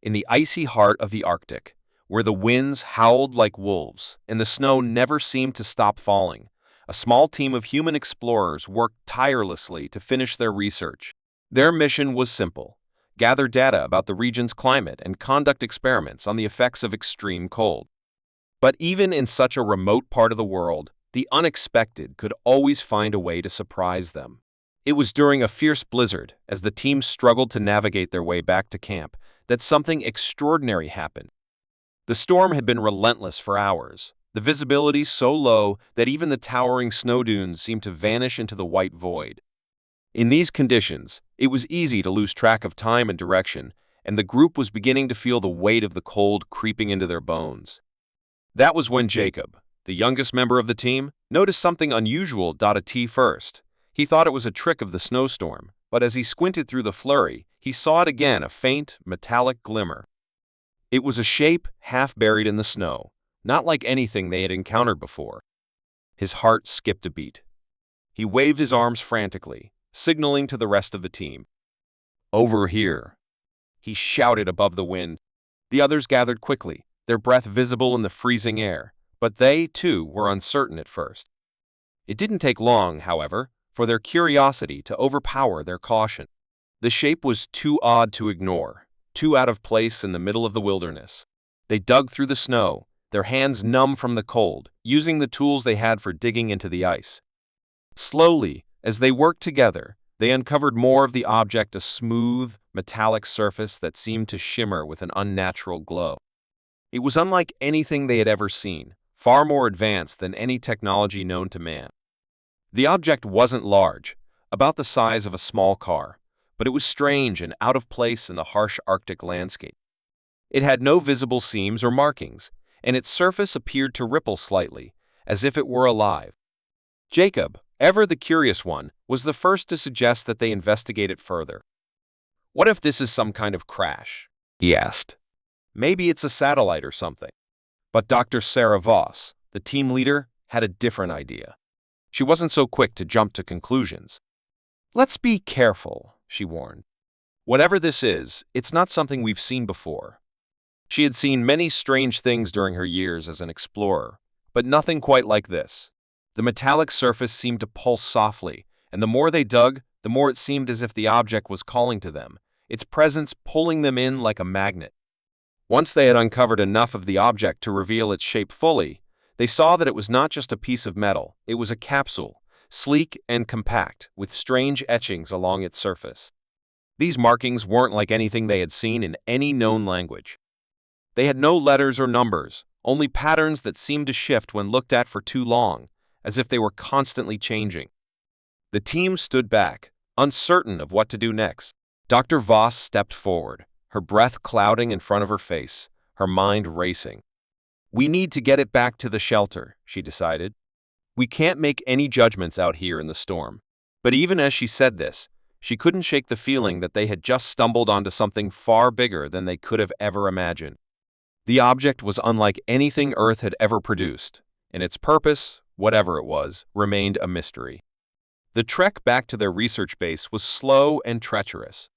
in the icy heart of the Arctic, where the winds howled like wolves and the snow never seemed to stop falling. A small team of human explorers worked tirelessly to finish their research. Their mission was simple: gather data about the region's climate and conduct experiments on the effects of extreme cold. But even in such a remote part of the world, the unexpected could always find a way to surprise them. It was during a fierce blizzard, as the team struggled to navigate their way back to camp, that something extraordinary happened. The storm had been relentless for hours, the visibility so low that even the towering snow dunes seemed to vanish into the white void. In these conditions, it was easy to lose track of time and direction, and the group was beginning to feel the weight of the cold creeping into their bones. That was when Jacob, the youngest member of the team, noticed something unusual at first. He thought it was a trick of the snowstorm, but as he squinted through the flurry, he saw it again, a faint, metallic glimmer. It was a shape half buried in the snow, not like anything they had encountered before. His heart skipped a beat. He waved his arms frantically, signaling to the rest of the team. "Over here!" he shouted above the wind. The others gathered quickly, their breath visible in the freezing air, but they, too, were uncertain at first. It didn't take long, however, for their curiosity to overpower their caution. The shape was too odd to ignore, too out of place in the middle of the wilderness. They dug through the snow, their hands numb from the cold, using the tools they had for digging into the ice. Slowly, as they worked together, they uncovered more of the object, a smooth, metallic surface that seemed to shimmer with an unnatural glow. It was unlike anything they had ever seen, far more advanced than any technology known to man. The object wasn't large, about the size of a small car, but it was strange and out of place in the harsh Arctic landscape. It had no visible seams or markings, and its surface appeared to ripple slightly, as if it were alive. Jacob, ever the curious one, was the first to suggest that they investigate it further. "What if this is some kind of crash?" he asked. "Maybe it's a satellite or something." But Dr. Sarah Voss, the team leader, had a different idea. She wasn't so quick to jump to conclusions. "Let's be careful," she warned. "Whatever this is, it's not something we've seen before." She had seen many strange things during her years as an explorer, but nothing quite like this. The metallic surface seemed to pulse softly, and the more they dug, the more it seemed as if the object was calling to them, its presence pulling them in like a magnet. Once they had uncovered enough of the object to reveal its shape fully, they saw that it was not just a piece of metal, it was a capsule, sleek and compact, with strange etchings along its surface. These markings weren't like anything they had seen in any known language. They had no letters or numbers, only patterns that seemed to shift when looked at for too long, as if they were constantly changing. The team stood back, uncertain of what to do next. Dr. Voss stepped forward, her breath clouding in front of her face, her mind racing. "We need to get it back to the shelter," she decided. "We can't make any judgments out here in the storm." But even as she said this, she couldn't shake the feeling that they had just stumbled onto something far bigger than they could have ever imagined. The object was unlike anything Earth had ever produced, and its purpose, whatever it was, remained a mystery. The trek back to their research base was slow and treacherous.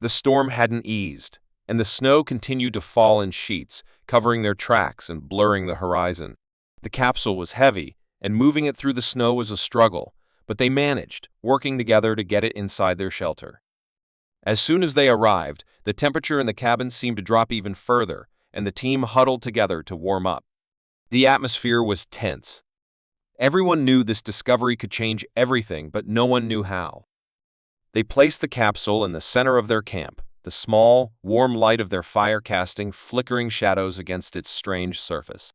The storm hadn't eased, and the snow continued to fall in sheets, covering their tracks and blurring the horizon. The capsule was heavy, and moving it through the snow was a struggle, but they managed, working together to get it inside their shelter. As soon as they arrived, the temperature in the cabin seemed to drop even further, and the team huddled together to warm up. The atmosphere was tense. Everyone knew this discovery could change everything, but no one knew how. They placed the capsule in the center of their camp, the small, warm light of their fire casting flickering shadows against its strange surface.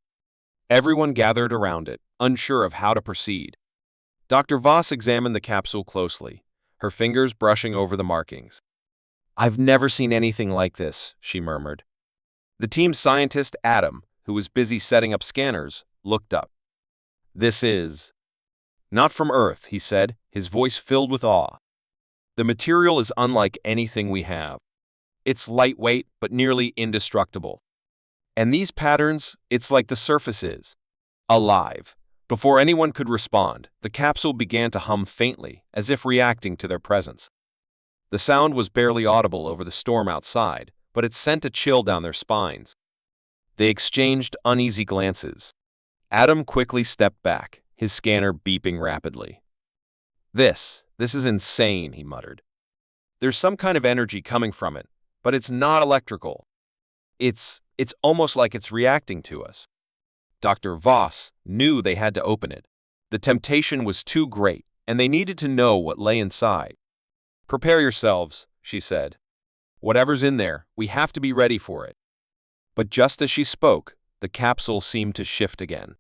Everyone gathered around it, unsure of how to proceed. Dr. Voss examined the capsule closely, her fingers brushing over the markings. "I've never seen anything like this," she murmured. The team scientist, Adam, who was busy setting up scanners, looked up. "This is not from Earth," he said, his voice filled with awe. "The material is unlike anything we have. It's lightweight but nearly indestructible. And these patterns, it's like the surface is alive." Before anyone could respond, the capsule began to hum faintly, as if reacting to their presence. The sound was barely audible over the storm outside, but it sent a chill down their spines. They exchanged uneasy glances. Adam quickly stepped back, his scanner beeping rapidly. This is insane, he muttered. There's some kind of energy coming from it, but it's not electrical. It's almost like it's reacting to us. Dr. Voss knew they had to open it. The temptation was too great, and they needed to know what lay inside. Prepare yourselves, she said. Whatever's in there, we have to be ready for it. But just as she spoke, the capsule seemed to shift again.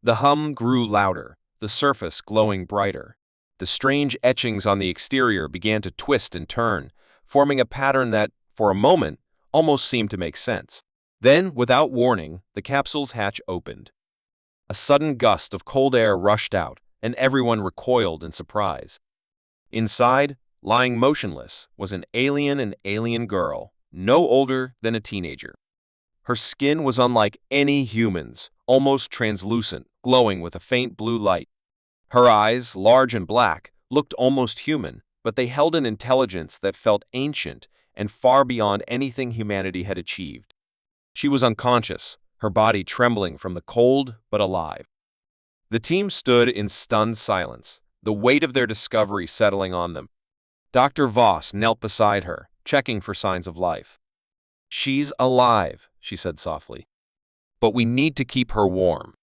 The hum grew louder, the surface glowing brighter. The strange etchings on the exterior began to twist and turn, forming a pattern that, for a moment, almost seemed to make sense. Then, without warning, the capsule's hatch opened. A sudden gust of cold air rushed out, and everyone recoiled in surprise. Inside, lying motionless, was an alien girl, no older than a teenager. Her skin was unlike any human's, almost translucent, glowing with a faint blue light. Her eyes, large and black, looked almost human, but they held an intelligence that felt ancient and far beyond anything humanity had achieved. She was unconscious, her body trembling from the cold but alive. The team stood in stunned silence, the weight of their discovery settling on them. Dr. Voss knelt beside her, checking for signs of life. "She's alive," she said softly. "But we need to keep her warm."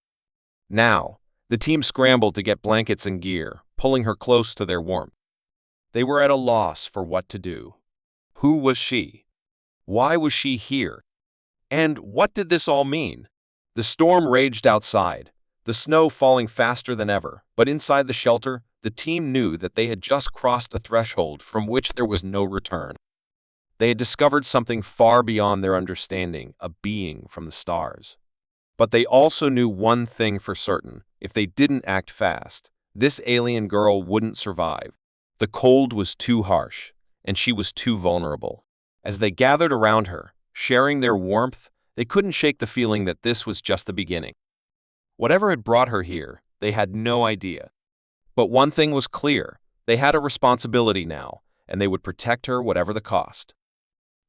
Now, the team scrambled to get blankets and gear, pulling her close to their warmth. They were at a loss for what to do. Who was she? Why was she here? And what did this all mean? The storm raged outside, the snow falling faster than ever, but inside the shelter, the team knew that they had just crossed a threshold from which there was no return. They had discovered something far beyond their understanding, a being from the stars. But they also knew one thing for certain: if they didn't act fast, this alien girl wouldn't survive. The cold was too harsh, and she was too vulnerable. As they gathered around her, sharing their warmth, they couldn't shake the feeling that this was just the beginning. Whatever had brought her here, they had no idea. But one thing was clear: they had a responsibility now, and they would protect her whatever the cost.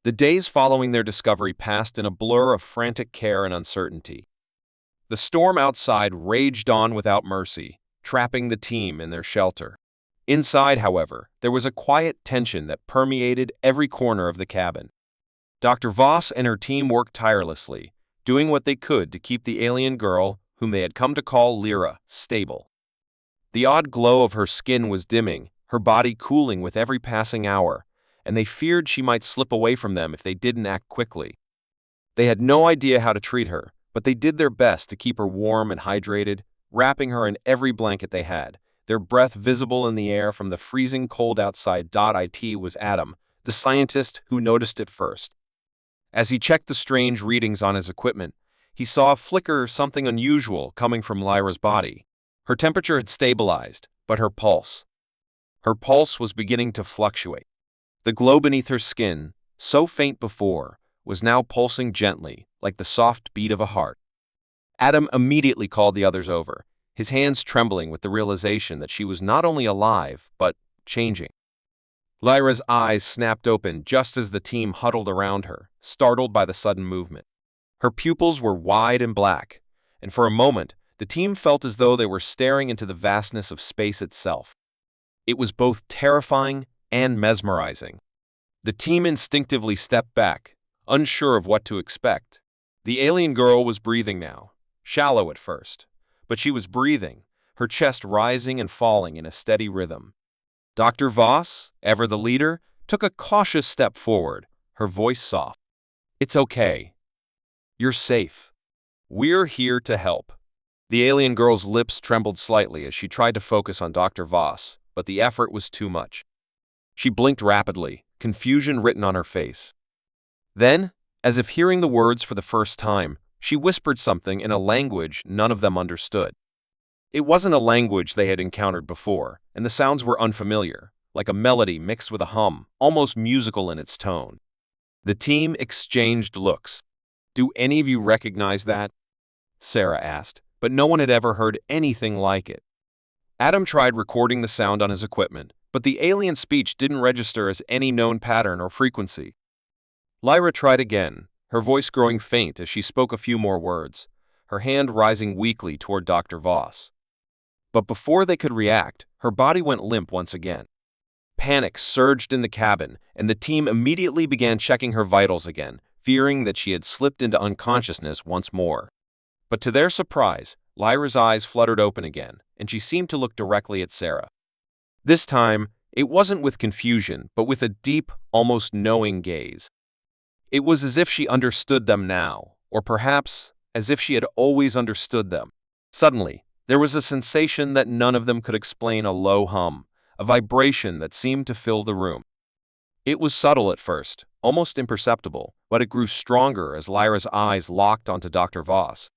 The days following their discovery passed in a blur of frantic care and uncertainty. The storm outside raged on without mercy, trapping the team in their shelter. Inside, however, there was a quiet tension that permeated every corner of the cabin. Dr. Voss and her team worked tirelessly, doing what they could to keep the alien girl, whom they had come to call Lyra, stable. The odd glow of her skin was dimming, her body cooling with every passing hour, and they feared she might slip away from them if they didn't act quickly. They had no idea how to treat her, but they did their best to keep her warm and hydrated, wrapping her in every blanket they had, their breath visible in the air from the freezing cold outside. It was Adam, the scientist, who noticed it first. As he checked the strange readings on his equipment, he saw a flicker of something unusual coming from Lyra's body. Her temperature had stabilized, but her pulse was beginning to fluctuate. The glow beneath her skin, so faint before, was now pulsing gently, like the soft beat of a heart. Adam immediately called the others over, his hands trembling with the realization that she was not only alive, but changing. Lyra's eyes snapped open just as the team huddled around her, startled by the sudden movement. Her pupils were wide and black, and for a moment, the team felt as though they were staring into the vastness of space itself. It was both terrifying and mesmerizing. The team instinctively stepped back, unsure of what to expect. The alien girl was breathing now, shallow at first, but she was breathing, her chest rising and falling in a steady rhythm. Dr. Voss, ever the leader, took a cautious step forward, her voice soft. "It's okay. You're safe. We're here to help." The alien girl's lips trembled slightly as she tried to focus on Dr. Voss, but the effort was too much. She blinked rapidly, confusion written on her face. Then, as if hearing the words for the first time, she whispered something in a language none of them understood. It wasn't a language they had encountered before, and the sounds were unfamiliar, like a melody mixed with a hum, almost musical in its tone. The team exchanged looks. "Do any of you recognize that?" Sarah asked, but no one had ever heard anything like it. Adam tried recording the sound on his equipment, but the alien speech didn't register as any known pattern or frequency. Lyra tried again, her voice growing faint as she spoke a few more words, her hand rising weakly toward Dr. Voss. But before they could react, her body went limp once again. Panic surged in the cabin, and the team immediately began checking her vitals again, fearing that she had slipped into unconsciousness once more. But to their surprise, Lyra's eyes fluttered open again, and she seemed to look directly at Sarah. This time, it wasn't with confusion, but with a deep, almost knowing gaze. It was as if she understood them now, or perhaps as if she had always understood them. Suddenly, there was a sensation that none of them could explain, a low hum, a vibration that seemed to fill the room. It was subtle at first, almost imperceptible, but it grew stronger as Lyra's eyes locked onto Dr. Voss.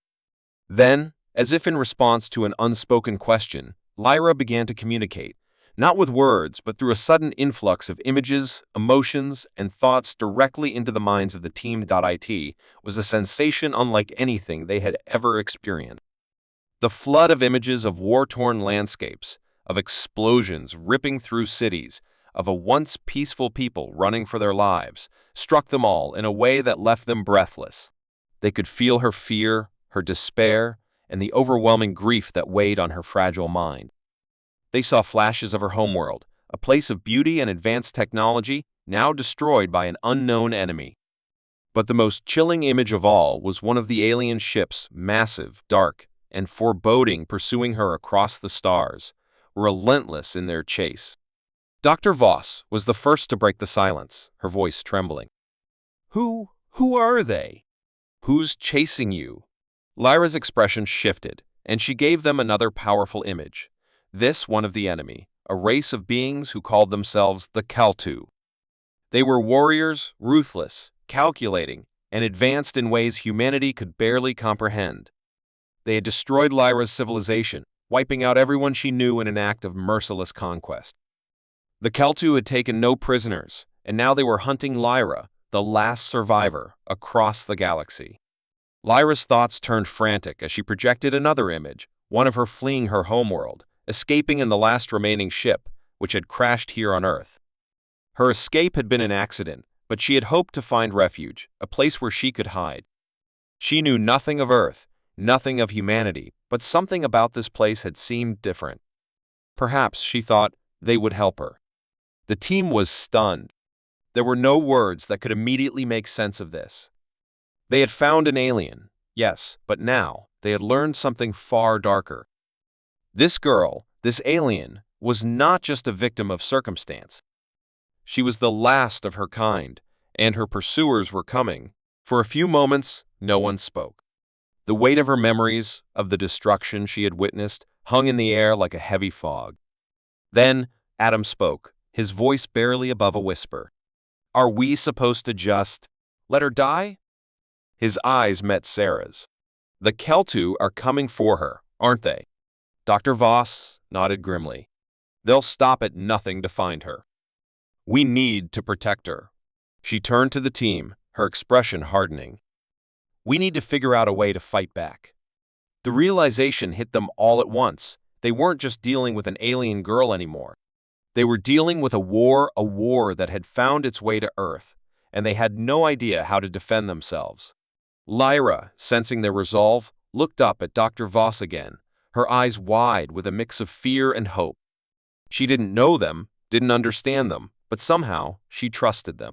Then, as if in response to an unspoken question, Lyra began to communicate, not with words, but through a sudden influx of images, emotions, and thoughts directly into the minds of the team. It was a sensation unlike anything they had ever experienced. The flood of images of war-torn landscapes, of explosions ripping through cities, of a once peaceful people running for their lives, struck them all in a way that left them breathless. They could feel her fear, her despair, and the overwhelming grief that weighed on her fragile mind. They saw flashes of her homeworld, a place of beauty and advanced technology, now destroyed by an unknown enemy. But the most chilling image of all was one of the alien ships, massive, dark, and foreboding, pursuing her across the stars, relentless in their chase. Dr. Voss was the first to break the silence, her voice trembling. Who are they? Who's chasing you? Lyra's expression shifted, and she gave them another powerful image. This one of the enemy, a race of beings who called themselves the Kaltu. They were warriors, ruthless, calculating, and advanced in ways humanity could barely comprehend. They had destroyed Lyra's civilization, wiping out everyone she knew in an act of merciless conquest. The Kaltu had taken no prisoners, and now they were hunting Lyra, the last survivor, across the galaxy. Lyra's thoughts turned frantic as she projected another image, one of her fleeing her homeworld, escaping in the last remaining ship, which had crashed here on Earth. Her escape had been an accident, but she had hoped to find refuge, a place where she could hide. She knew nothing of Earth, nothing of humanity, but something about this place had seemed different. Perhaps, she thought, they would help her. The team was stunned. There were no words that could immediately make sense of this. They had found an alien, yes, but now they had learned something far darker. This girl, this alien, was not just a victim of circumstance. She was the last of her kind, and her pursuers were coming. For a few moments, no one spoke. The weight of her memories, of the destruction she had witnessed, hung in the air like a heavy fog. Then, Adam spoke, his voice barely above a whisper. Are we supposed to just let her die? His eyes met Sarah's. The Keltu are coming for her, aren't they? Dr. Voss nodded grimly. They'll stop at nothing to find her. We need to protect her. She turned to the team, her expression hardening. We need to figure out a way to fight back. The realization hit them all at once. They weren't just dealing with an alien girl anymore. They were dealing with a war that had found its way to Earth, and they had no idea how to defend themselves. Lyra, sensing their resolve, looked up at Dr. Voss again, her eyes wide with a mix of fear and hope. She didn't know them, didn't understand them, but somehow she trusted them.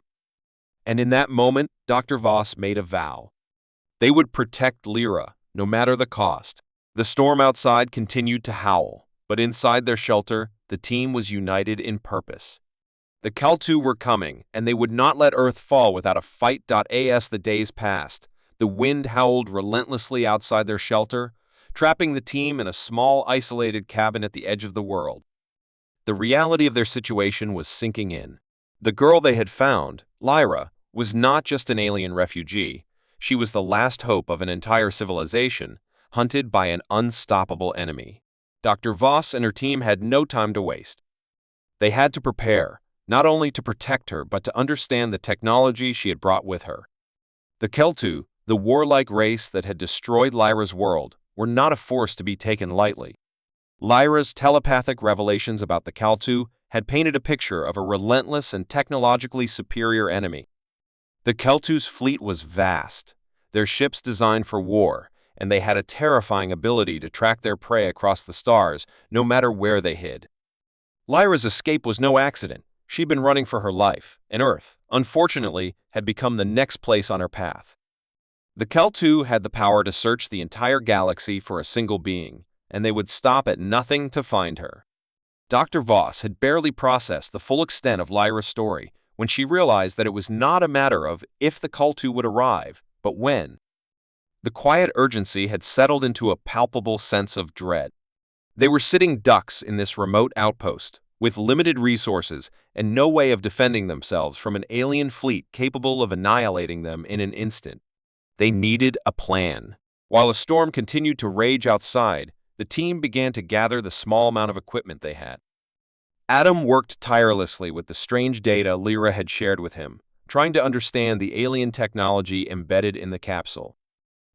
And in that moment, Dr. Voss made a vow. They would protect Lyra, no matter the cost. The storm outside continued to howl, but inside their shelter, the team was united in purpose. The Kaltu were coming, and they would not let Earth fall without a fight. As the days passed, the wind howled relentlessly outside their shelter, trapping the team in a small, isolated cabin at the edge of the world. The reality of their situation was sinking in. The girl they had found, Lyra, was not just an alien refugee. She was the last hope of an entire civilization, hunted by an unstoppable enemy. Dr. Voss and her team had no time to waste. They had to prepare, not only to protect her, but to understand the technology she had brought with her. The Keltu, the warlike race that had destroyed Lyra's world, were not a force to be taken lightly. Lyra's telepathic revelations about the Kaltu had painted a picture of a relentless and technologically superior enemy. The Keltu's fleet was vast, their ships designed for war, and they had a terrifying ability to track their prey across the stars, no matter where they hid. Lyra's escape was no accident. She'd been running for her life, and Earth, unfortunately, had become the next place on her path. The Keltu had the power to search the entire galaxy for a single being, and they would stop at nothing to find her. Dr. Voss had barely processed the full extent of Lyra's story when she realized that it was not a matter of if the Keltu would arrive, but when. The quiet urgency had settled into a palpable sense of dread. They were sitting ducks in this remote outpost, with limited resources and no way of defending themselves from an alien fleet capable of annihilating them in an instant. They needed a plan. While a storm continued to rage outside, the team began to gather the small amount of equipment they had. Adam worked tirelessly with the strange data Lyra had shared with him, trying to understand the alien technology embedded in the capsule.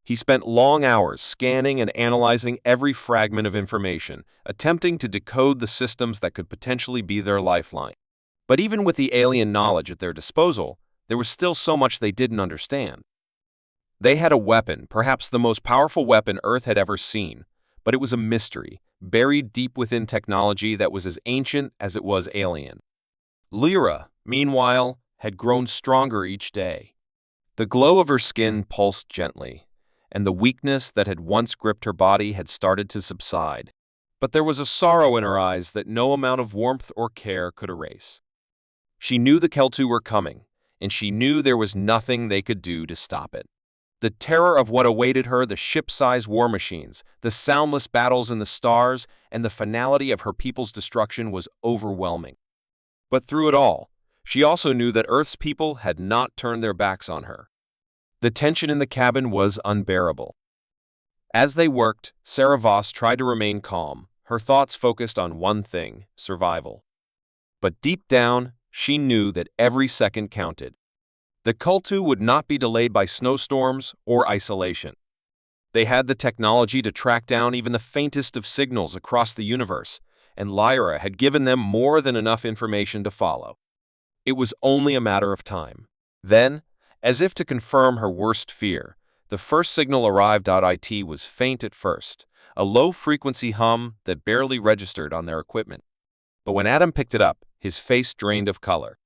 He spent long hours scanning and analyzing every fragment of information, attempting to decode the systems that could potentially be their lifeline. But even with the alien knowledge at their disposal, there was still so much they didn't understand. They had a weapon, perhaps the most powerful weapon Earth had ever seen, but it was a mystery, buried deep within technology that was as ancient as it was alien. Lyra, meanwhile, had grown stronger each day. The glow of her skin pulsed gently, and the weakness that had once gripped her body had started to subside. But there was a sorrow in her eyes that no amount of warmth or care could erase. She knew the Keltu were coming, and she knew there was nothing they could do to stop it. The terror of what awaited her, the ship-sized war machines, the soundless battles in the stars, and the finality of her people's destruction was overwhelming. But through it all, she also knew that Earth's people had not turned their backs on her. The tension in the cabin was unbearable. As they worked, Sarah Voss tried to remain calm, her thoughts focused on one thing: survival. But deep down, she knew that every second counted. The Keltu would not be delayed by snowstorms or isolation. They had the technology to track down even the faintest of signals across the universe, and Lyra had given them more than enough information to follow. It was only a matter of time. Then, as if to confirm her worst fear, the first signal arrived. It was faint at first, a low-frequency hum that barely registered on their equipment. But when Adam picked it up, his face drained of color.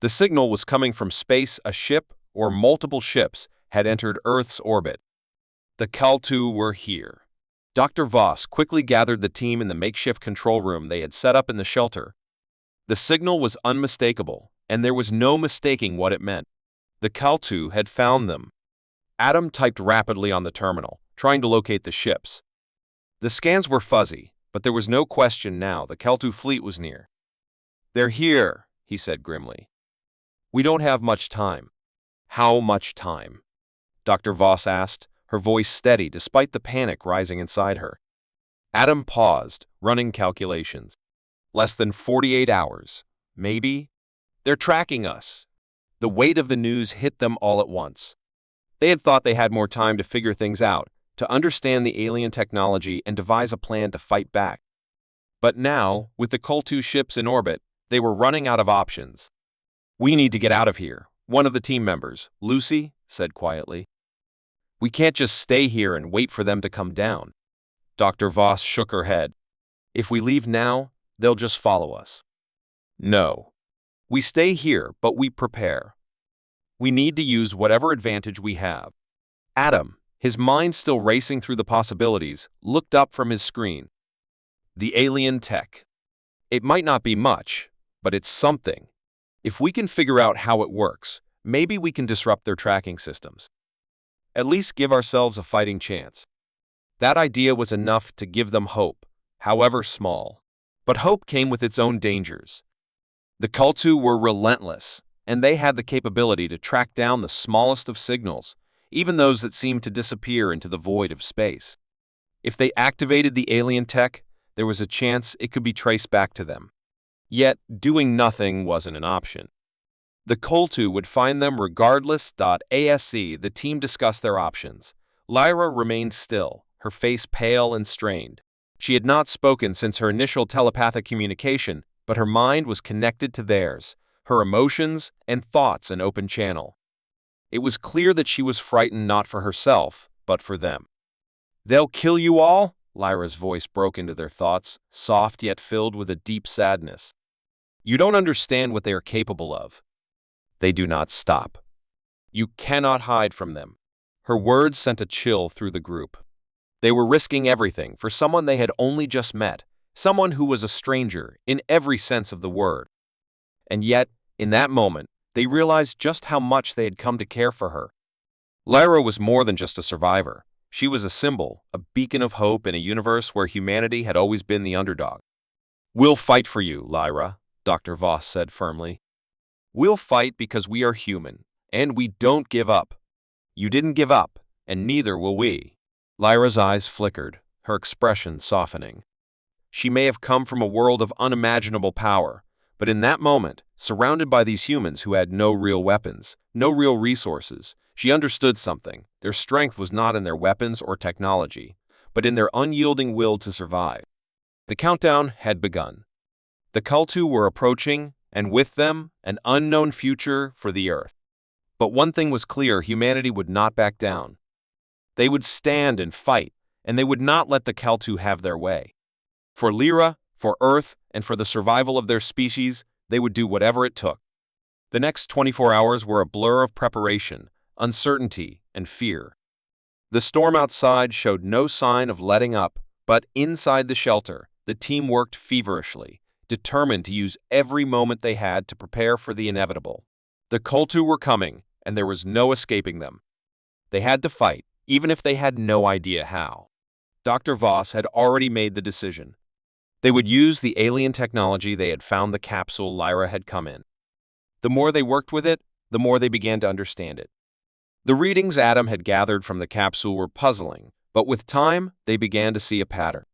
The signal was coming from space. A ship, or multiple ships, had entered Earth's orbit. The Keltu were here. Dr. Voss quickly gathered the team in the makeshift control room they had set up in the shelter. The signal was unmistakable, and there was no mistaking what it meant. The Keltu had found them. Adam typed rapidly on the terminal, trying to locate the ships. The scans were fuzzy, but there was no question now the Keltu fleet was near. "They're here," he said grimly. "We don't have much time." "How much time?" Dr. Voss asked, her voice steady despite the panic rising inside her. Adam paused, running calculations. "Less than 48 hours. Maybe? They're tracking us." The weight of the news hit them all at once. They had thought they had more time to figure things out, to understand the alien technology and devise a plan to fight back. But now, with the Keltu ships in orbit, they were running out of options. "We need to get out of here," one of the team members, Lucy, said quietly. "We can't just stay here and wait for them to come down." Dr. Voss shook her head. "If we leave now, they'll just follow us." "No. We stay here, but we prepare. We need to use whatever advantage we have." Adam, his mind still racing through the possibilities, looked up from his screen. "The alien tech. It might not be much, but it's something. If we can figure out how it works, maybe we can disrupt their tracking systems. At least give ourselves a fighting chance." That idea was enough to give them hope, however small. But hope came with its own dangers. The Keltu were relentless, and they had the capability to track down the smallest of signals, even those that seemed to disappear into the void of space. If they activated the alien tech, there was a chance it could be traced back to them. Yet, doing nothing wasn't an option. The Keltu would find them regardless. The team discussed their options. Lyra remained still, her face pale and strained. She had not spoken since her initial telepathic communication, but her mind was connected to theirs, her emotions and thoughts an open channel. It was clear that she was frightened not for herself, but for them. "They'll kill you all?" Lyra's voice broke into their thoughts, soft yet filled with a deep sadness. "You don't understand what they are capable of. They do not stop. You cannot hide from them." Her words sent a chill through the group. They were risking everything for someone they had only just met, someone who was a stranger in every sense of the word. And yet, in that moment, they realized just how much they had come to care for her. Lyra was more than just a survivor. She was a symbol, a beacon of hope in a universe where humanity had always been the underdog. "We'll fight for you, Lyra," Dr. Voss said firmly. "We'll fight because we are human, and we don't give up. You didn't give up, and neither will we." Lyra's eyes flickered, her expression softening. She may have come from a world of unimaginable power, but in that moment, surrounded by these humans who had no real weapons, no real resources, she understood something. Their strength was not in their weapons or technology, but in their unyielding will to survive. The countdown had begun. The Kultu were approaching, and with them, an unknown future for the Earth. But one thing was clear: humanity would not back down. They would stand and fight, and they would not let the Kultu have their way. For Lyra, for Earth, and for the survival of their species, they would do whatever it took. The next 24 hours were a blur of preparation, uncertainty, and fear. The storm outside showed no sign of letting up, but inside the shelter, the team worked feverishly, determined to use every moment they had to prepare for the inevitable. The Kultu were coming, and there was no escaping them. They had to fight, even if they had no idea how. Dr. Voss had already made the decision. They would use the alien technology they had found the capsule Lyra had come in. The more they worked with it, the more they began to understand it. The readings Adam had gathered from the capsule were puzzling, but with time, they began to see a pattern.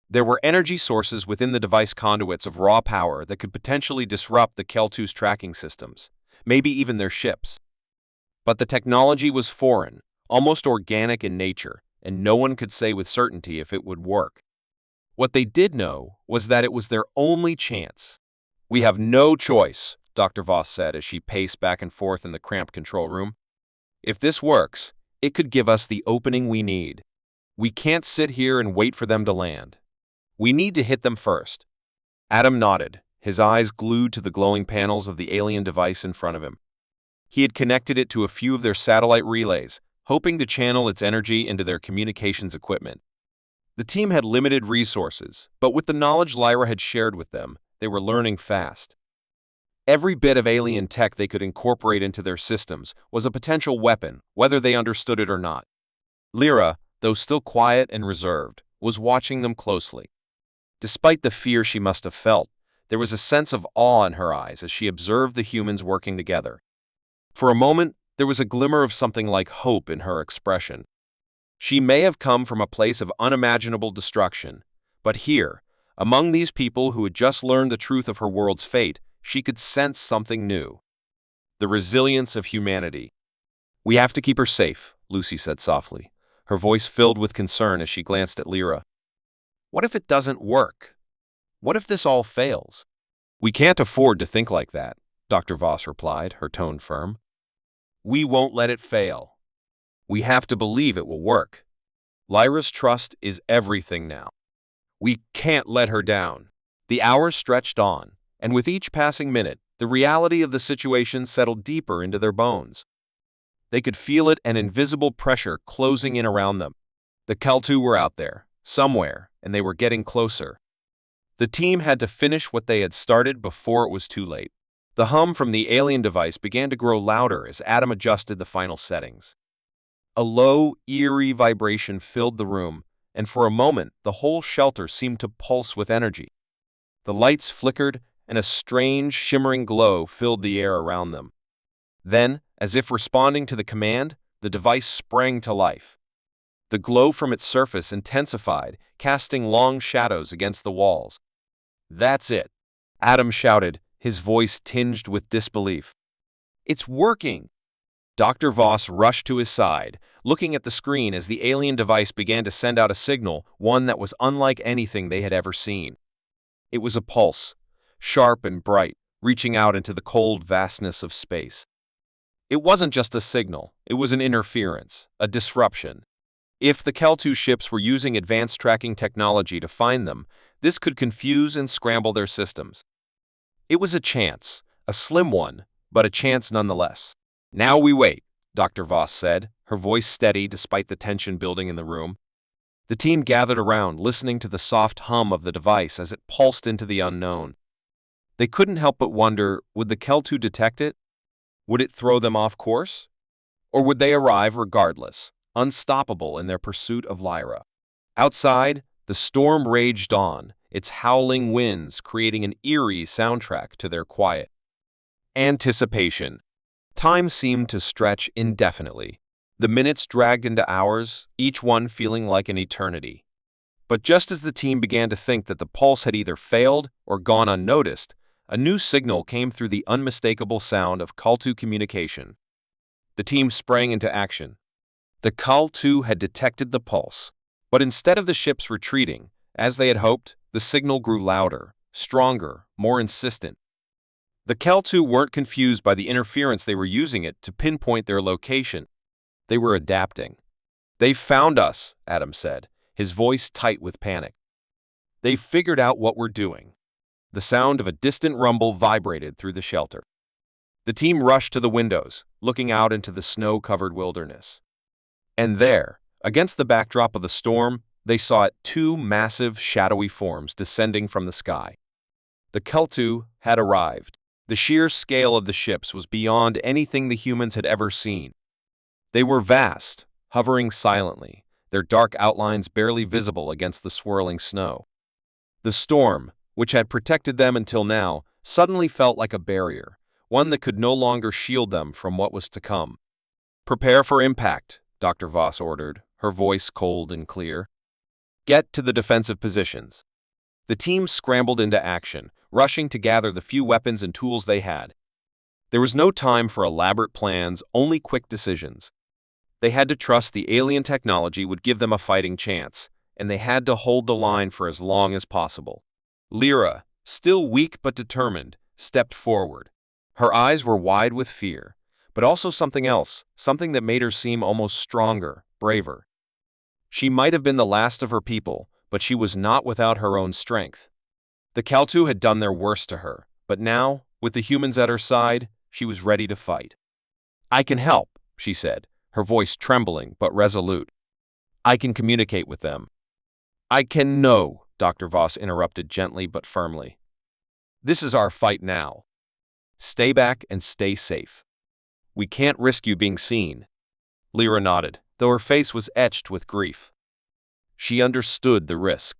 There were energy sources within the device conduits of raw power that could potentially disrupt the Kultu's tracking systems, maybe even their ships. But the technology was foreign, almost organic in nature, and no one could say with certainty if it would work. What they did know was that it was their only chance. "We have no choice," Dr. Voss said as she paced back and forth in the cramped control room. "If this works, it could give us the opening we need. We can't sit here and wait for them to land. We need to hit them first." Adam nodded, his eyes glued to the glowing panels of the alien device in front of him. He had connected it to a few of their satellite relays, hoping to channel its energy into their communications equipment. The team had limited resources, but with the knowledge Lyra had shared with them, they were learning fast. Every bit of alien tech they could incorporate into their systems was a potential weapon, whether they understood it or not. Lyra, though still quiet and reserved, was watching them closely. Despite the fear she must have felt, there was a sense of awe in her eyes as she observed the humans working together. For a moment, there was a glimmer of something like hope in her expression. She may have come from a place of unimaginable destruction, but here, among these people who had just learned the truth of her world's fate, she could sense something new. The resilience of humanity. "We have to keep her safe," Lucy said softly, her voice filled with concern as she glanced at Lyra. "What if it doesn't work? What if this all fails?" "We can't afford to think like that," Dr. Voss replied, her tone firm. "We won't let it fail. We have to believe it will work. Lyra's trust is everything now. We can't let her down." The hours stretched on, and with each passing minute, the reality of the situation settled deeper into their bones. They could feel it, an invisible pressure closing in around them. The Kultu were out there, somewhere, and they were getting closer. The team had to finish what they had started before it was too late. The hum from the alien device began to grow louder as Adam adjusted the final settings. A low, eerie vibration filled the room, and for a moment the whole shelter seemed to pulse with energy. The lights flickered, and a strange, shimmering glow filled the air around them. Then, as if responding to the command, the device sprang to life. The glow from its surface intensified, casting long shadows against the walls. "That's it," Adam shouted, his voice tinged with disbelief. "It's working!" Dr. Voss rushed to his side, looking at the screen as the alien device began to send out a signal, one that was unlike anything they had ever seen. It was a pulse, sharp and bright, reaching out into the cold vastness of space. It wasn't just a signal, it was an interference, a disruption. If the Kel-2 ships were using advanced tracking technology to find them, this could confuse and scramble their systems. It was a chance, a slim one, but a chance nonetheless. Now we wait, Dr. Voss said, her voice steady despite the tension building in the room. The team gathered around, listening to the soft hum of the device as it pulsed into the unknown. They couldn't help but wonder, would the Kel-2 detect it? Would it throw them off course? Or would they arrive regardless, unstoppable in their pursuit of Lyra? Outside, the storm raged on, its howling winds creating an eerie soundtrack to their quiet. Anticipation. Time seemed to stretch indefinitely. The minutes dragged into hours, each one feeling like an eternity. But just as the team began to think that the pulse had either failed or gone unnoticed, a new signal came through the unmistakable sound of Kel-2 communication. The team sprang into action. The Kel-2 had detected the pulse, but instead of the ships retreating, as they had hoped, the signal grew louder, stronger, more insistent. The Kel-2 weren't confused by the interference, they were using it to pinpoint their location. They were adapting. "They've found us," Adam said, his voice tight with panic. "They've figured out what we're doing." The sound of a distant rumble vibrated through the shelter. The team rushed to the windows, looking out into the snow-covered wilderness. And there, against the backdrop of the storm, they saw two massive, shadowy forms descending from the sky. The Kel-2 had arrived. The sheer scale of the ships was beyond anything the humans had ever seen. They were vast, hovering silently, their dark outlines barely visible against the swirling snow. The storm, which had protected them until now, suddenly felt like a barrier, one that could no longer shield them from what was to come. "Prepare for impact," Dr. Voss ordered, her voice cold and clear. "Get to the defensive positions." The team scrambled into action, rushing to gather the few weapons and tools they had. There was no time for elaborate plans, only quick decisions. They had to trust the alien technology would give them a fighting chance, and they had to hold the line for as long as possible. Lyra, still weak but determined, stepped forward. Her eyes were wide with fear, but also something else, something that made her seem almost stronger, braver. She might have been the last of her people, but she was not without her own strength. The Kel-2 had done their worst to her, but now, with the humans at her side, she was ready to fight. "I can help," she said, her voice trembling but resolute. "I can communicate with them." "I can know," Dr. Voss interrupted gently but firmly. "This is our fight now. Stay back and stay safe. We can't risk you being seen." Lyra nodded, though her face was etched with grief. She understood the risk.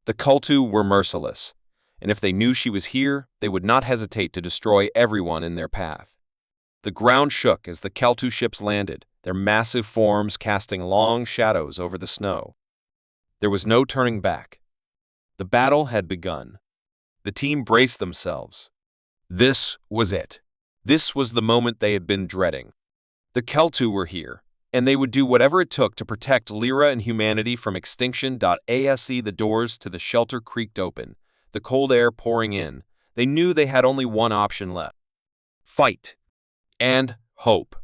The Kel-2 were merciless, and if they knew she was here, they would not hesitate to destroy everyone in their path. The ground shook as the Kel-2 ships landed, their massive forms casting long shadows over the snow. There was no turning back. The battle had begun. The team braced themselves. This was it. This was the moment they had been dreading. The Kel-2 were here, and they would do whatever it took to protect Lyra and humanity from extinction. As the doors to the shelter creaked open, the cold air pouring in, they knew they had only one option left: fight and hope.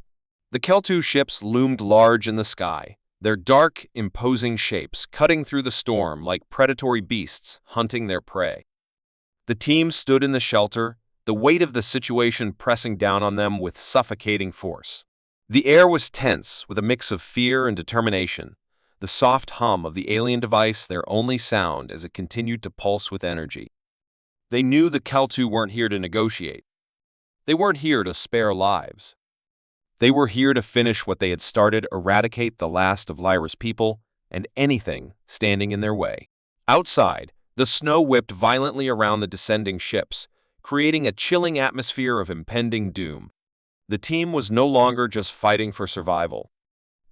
The Kel-2 ships loomed large in the sky, their dark, imposing shapes cutting through the storm like predatory beasts hunting their prey. The team stood in the shelter, the weight of the situation pressing down on them with suffocating force. The air was tense with a mix of fear and determination, the soft hum of the alien device their only sound as it continued to pulse with energy. They knew the Kel-2 weren't here to negotiate. They weren't here to spare lives. They were here to finish what they had started, eradicate the last of Lyra's people and anything standing in their way. Outside, the snow whipped violently around the descending ships, creating a chilling atmosphere of impending doom. The team was no longer just fighting for survival.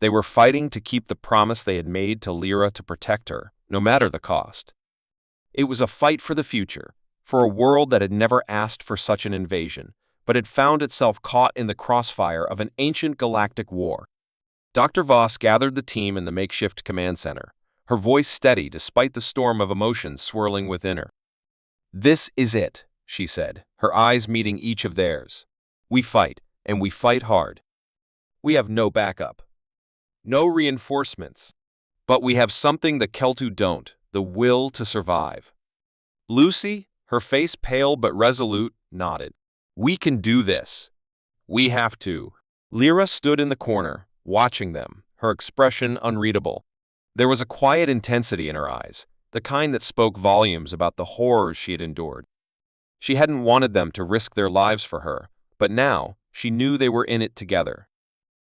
They were fighting to keep the promise they had made to Lyra to protect her, no matter the cost. It was a fight for the future, for a world that had never asked for such an invasion, but had found itself caught in the crossfire of an ancient galactic war. Dr. Voss gathered the team in the makeshift command center, her voice steady despite the storm of emotions swirling within her. "This is it," she said, her eyes meeting each of theirs. "We fight, and we fight hard. We have no backup, no reinforcements. But we have something the Keltu don't, the will to survive. Lucy, her face pale but resolute, nodded. We can do this. We have to. Lyra stood in the corner, watching them, her expression unreadable. There was a quiet intensity in her eyes, the kind that spoke volumes about the horrors she had endured. She hadn't wanted them to risk their lives for her, but now she knew they were in it together.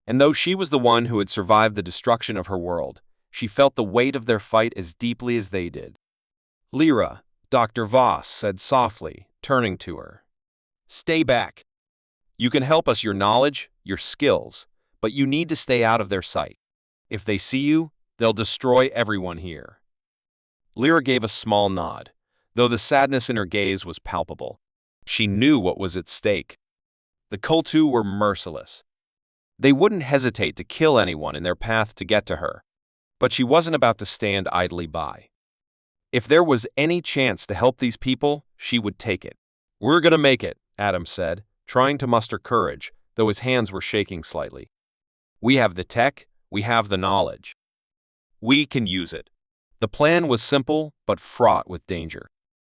And though she was the one who had survived the destruction of her world, she felt the weight of their fight as deeply as they did. Lyra, Dr. Voss said softly, turning to her. Stay back. You can help us your knowledge, your skills, but you need to stay out of their sight. If they see you, they'll destroy everyone here. Lyra gave a small nod, though the sadness in her gaze was palpable. She knew what was at stake. The Kultu were merciless. They wouldn't hesitate to kill anyone in their path to get to her, but she wasn't about to stand idly by. If there was any chance to help these people, she would take it. We're gonna make it, Adam said, trying to muster courage, though his hands were shaking slightly. We have the tech, we have the knowledge. We can use it. The plan was simple, but fraught with danger.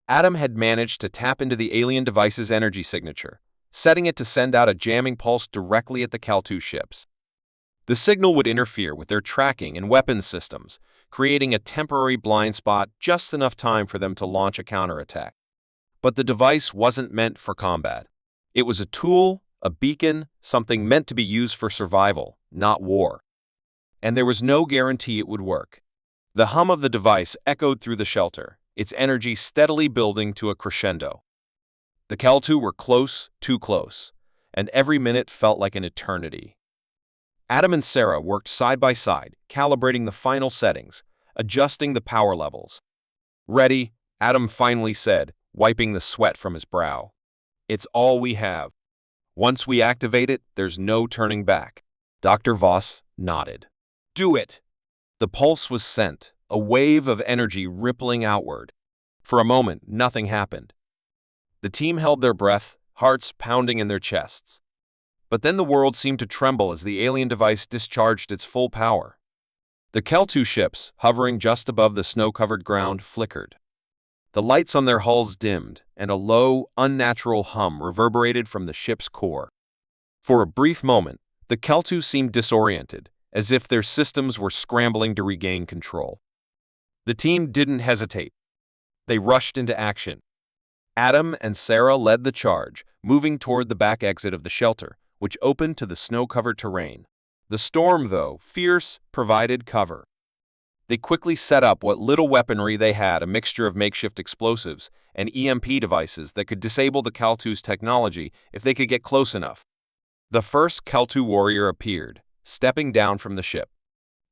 Adam had managed to tap into the alien device's energy signature, setting it to send out a jamming pulse directly at the Keltu ships. The signal would interfere with their tracking and weapons systems, creating a temporary blind spot just enough time for them to launch a counterattack. But the device wasn't meant for combat. It was a tool, a beacon, something meant to be used for survival, not war. And there was no guarantee it would work. The hum of the device echoed through the shelter, its energy steadily building to a crescendo. The Keltu were close, too close, and every minute felt like an eternity. Adam and Sarah worked side by side, calibrating the final settings, adjusting the power levels. Ready, Adam finally said, wiping the sweat from his brow. It's all we have. Once we activate it, there's no turning back. Dr. Voss nodded. Do it! The pulse was sent, a wave of energy rippling outward. For a moment, nothing happened. The team held their breath, hearts pounding in their chests. But then the world seemed to tremble as the alien device discharged its full power. The Keltu ships, hovering just above the snow-covered ground, flickered. The lights on their hulls dimmed, and a low, unnatural hum reverberated from the ship's core. For a brief moment, the Keltu seemed disoriented, as if their systems were scrambling to regain control. The team didn't hesitate. They rushed into action. Adam and Sarah led the charge, moving toward the back exit of the shelter, which opened to the snow-covered terrain. The storm, though fierce, provided cover. They quickly set up what little weaponry they had, a mixture of makeshift explosives and EMP devices that could disable the Keltu's technology if they could get close enough. The first Keltu warrior appeared, stepping down from the ship.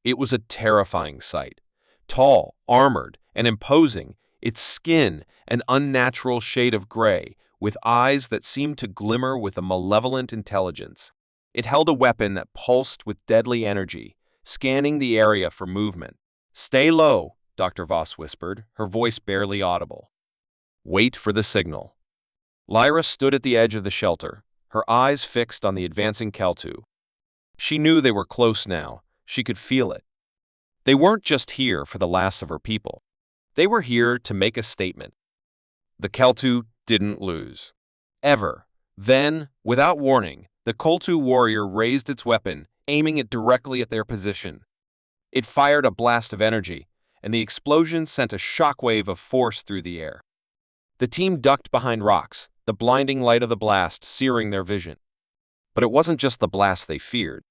It was a terrifying sight. Tall, armored, and imposing, its skin an unnatural shade of gray, with eyes that seemed to glimmer with a malevolent intelligence. It held a weapon that pulsed with deadly energy, scanning the area for movement. Stay low, Dr. Voss whispered, her voice barely audible. Wait for the signal. Lyra stood at the edge of the shelter, her eyes fixed on the advancing Keltu. She knew they were close now. She could feel it. They weren't just here for the last of her people. They were here to make a statement. The Keltu didn't lose. Ever. Then, without warning, the Keltu warrior raised its weapon, aiming it directly at their position. It fired a blast of energy, and the explosion sent a shockwave of force through the air. The team ducked behind rocks, the blinding light of the blast searing their vision. But it wasn't just the blast they feared.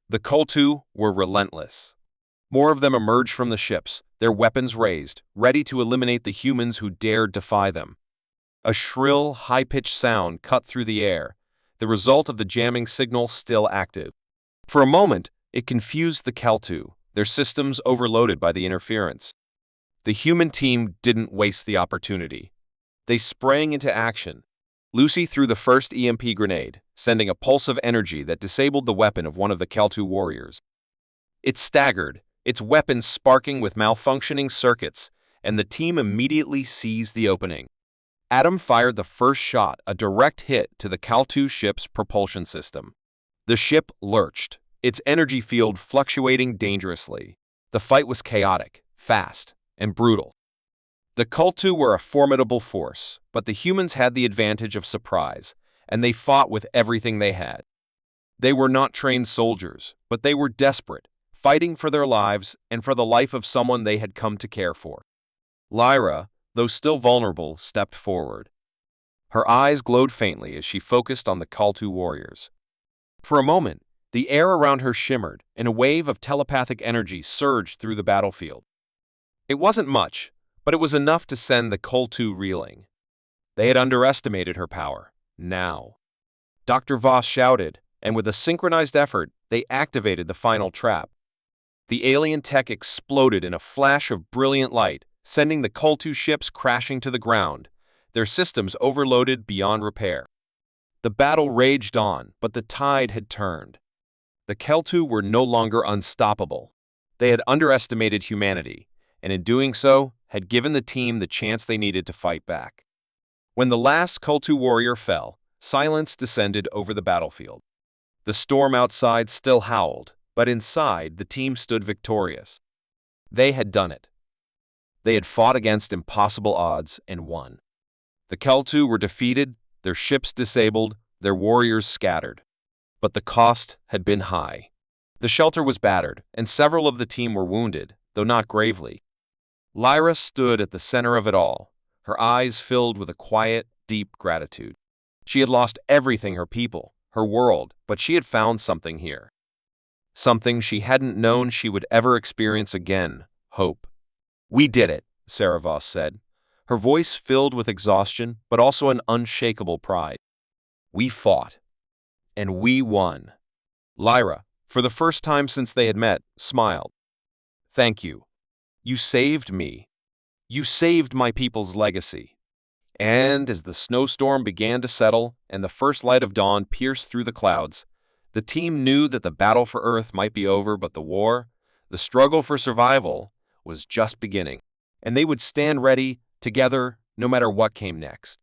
The Keltu were relentless. More of them emerged from the ships, their weapons raised, ready to eliminate the humans who dared defy them. A shrill, high-pitched sound cut through the air, the result of the jamming signal still active. For a moment, it confused the Keltu, their systems overloaded by the interference. The human team didn't waste the opportunity. They sprang into action. Lucy threw the first EMP grenade, sending a pulse of energy that disabled the weapon of one of the Keltu warriors. It staggered, its weapon sparking with malfunctioning circuits, and the team immediately seized the opening. Adam fired the first shot, a direct hit to the Keltu ship's propulsion system. The ship lurched, its energy field fluctuating dangerously. The fight was chaotic, fast, and brutal. The Kultu were a formidable force, but the humans had the advantage of surprise, and they fought with everything they had. They were not trained soldiers, but they were desperate, fighting for their lives and for the life of someone they had come to care for. Lyra, though still vulnerable, stepped forward. Her eyes glowed faintly as she focused on the Kultu warriors. For a moment, the air around her shimmered, and a wave of telepathic energy surged through the battlefield. It wasn't much, but it was enough to send the Kultu reeling. They had underestimated her power. Now. Dr. Voss shouted, and with a synchronized effort, they activated the final trap. The alien tech exploded in a flash of brilliant light, sending the Kultu ships crashing to the ground, their systems overloaded beyond repair. The battle raged on, but the tide had turned. The Kultu were no longer unstoppable. They had underestimated humanity, and in doing so, had given the team the chance they needed to fight back. When the last Kultu warrior fell, silence descended over the battlefield. The storm outside still howled, but inside the team stood victorious. They had done it. They had fought against impossible odds and won. The Kultu were defeated, their ships disabled, their warriors scattered. But the cost had been high. The shelter was battered, and several of the team were wounded, though not gravely. Lyra stood at the center of it all, her eyes filled with a quiet, deep gratitude. She had lost everything, her people, her world, but she had found something here. Something she hadn't known she would ever experience again, hope. "We did it," Sarah Voss said, her voice filled with exhaustion but also an unshakable pride. "We fought. And we won." Lyra, for the first time since they had met, smiled. "Thank you. You saved me. You saved my people's legacy." And as the snowstorm began to settle and the first light of dawn pierced through the clouds, the team knew that the battle for Earth might be over, but the war, the struggle for survival, was just beginning. And they would stand ready, together, no matter what came next.